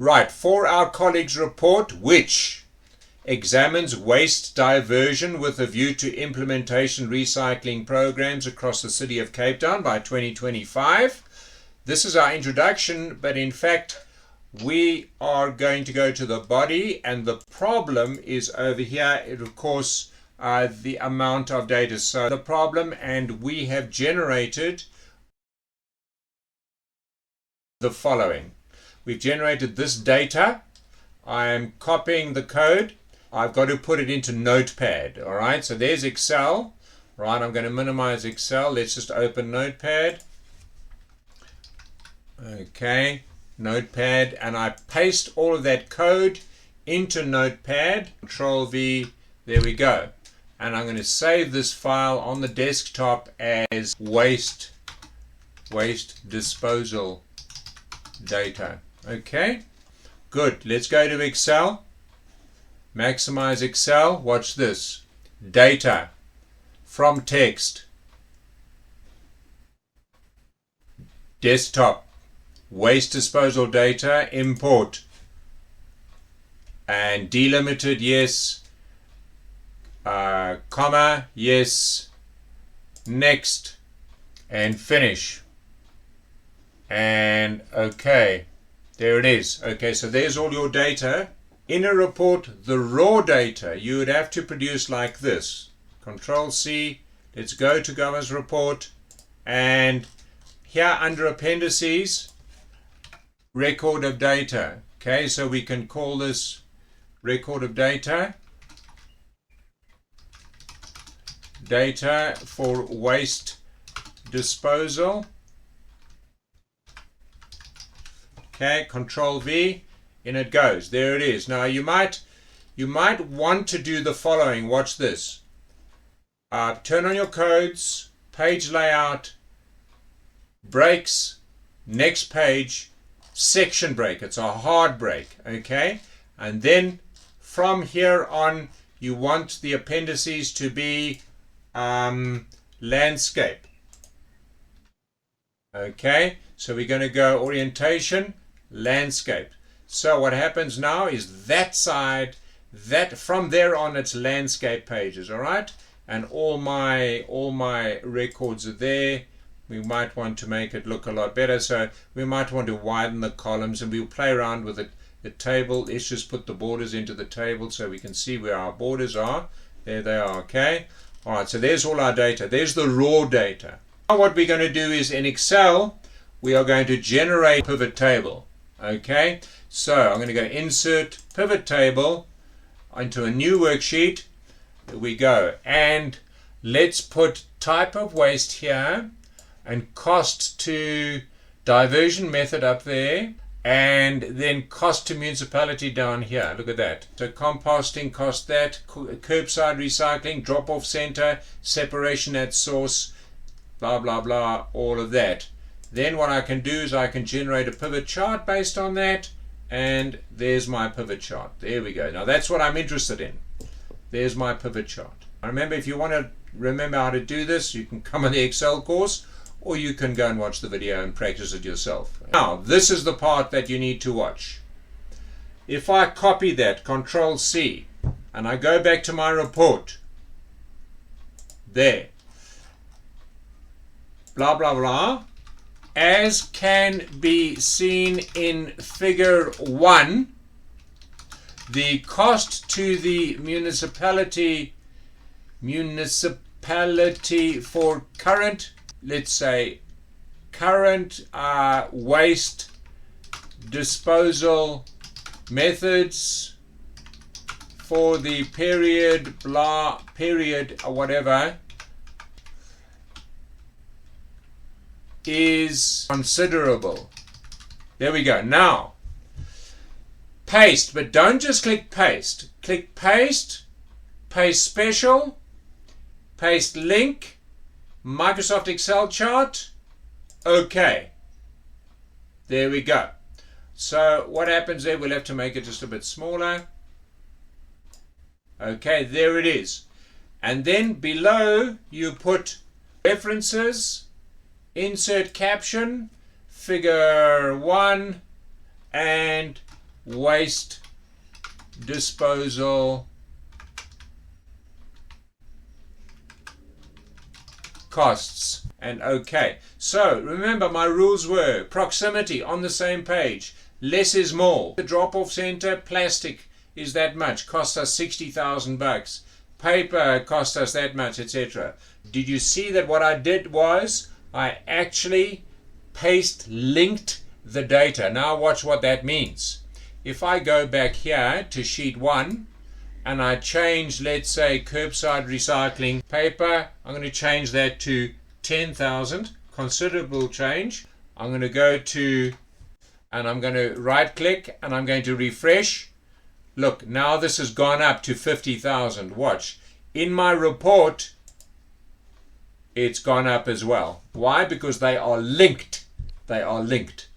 Right, for our colleagues' report, which examines waste diversion with a view to implementation recycling programs across the city of Cape Town by 2025. This is our introduction, but in fact we are going to go to the body, and the problem is over here, of course, the amount of data. So the problem, and we have generated the following. We've generated this data. I am copying the code. I've got to put it into Notepad. All right, so there's Excel. Right, I'm going to minimize Excel. Let's just open Notepad. Okay, Notepad, and I paste all of that code into Notepad. Control V, there we go. And I'm going to save this file on the desktop as waste disposal data. Okay, good. Let's go to Excel. Maximize Excel. Watch this. Data from text. Desktop. Waste disposal data. Import. And delimited, yes. Comma, yes. Next. And finish. And okay. There it is. Okay, so there's all your data. In a report, the raw data you would have to produce like this. Control C. Let's go to Governance Report. And here under Appendices, Record of Data. Okay, so we can call this Record of Data. Data for waste disposal. Okay, Control V, in it goes. There it is. Now you might want to do the following. Watch this. Turn on your codes, page layout, breaks, next page, section break. It's a hard break. Okay, and then from here on, you want the appendices to be landscape. Okay, so we're going to go orientation. Landscape. So what happens now is that side, that from there on it's landscape pages, all right? And all my records are there. We might want to make it look a lot better, so we might want to widen the columns, and we'll play around with it. The table, let's just put the borders into the table so we can see where our borders are. There they are. Okay, all right, so there's all our data. There's the raw data. Now what we're going to do is in Excel we are going to generate a pivot table. Okay, so I'm going to go insert pivot table into a new worksheet. There we go, and let's put type of waste here and cost to diversion method up there, and then cost to municipality down here. Look at that. So composting cost that, curbside recycling, drop off center, separation at source, blah blah blah, all of that. Then what I can do is I can generate a pivot chart based on that, and there's my pivot chart. There we go. Now that's what I'm interested in. There's my pivot chart. Remember, if you want to remember how to do this, you can come on the Excel course, or you can go and watch the video and practice it yourself. Now, this is the part that you need to watch. If I copy that, Control C, and I go back to my report, there, blah, blah, blah, as can be seen in figure 1, the cost to the municipality for current, let's say, current waste disposal methods for the period, blah, period, or whatever, is considerable. There we go. Now, paste, but don't just click paste. Click paste, paste special, paste link, Microsoft Excel chart. Okay. There we go. So what happens there, we'll have to make it just a bit smaller. Okay, there it is. And then below you put references, insert caption, figure 1, and waste disposal costs. And okay, so remember my rules were proximity on the same page, less is more. The drop-off center, plastic is that much, cost us 60,000 bucks. Paper cost us that much, etc. Did you see that what I did was I actually linked the data. Now watch what that means. If I go back here to sheet 1 and I change, let's say, curbside recycling paper, I'm going to change that to 10,000, considerable change. I'm going to go to, and I'm going to right click and I'm going to refresh. Look, now this has gone up to 50,000. Watch. In my report, it's gone up as well. Why? Because they are linked. They are linked.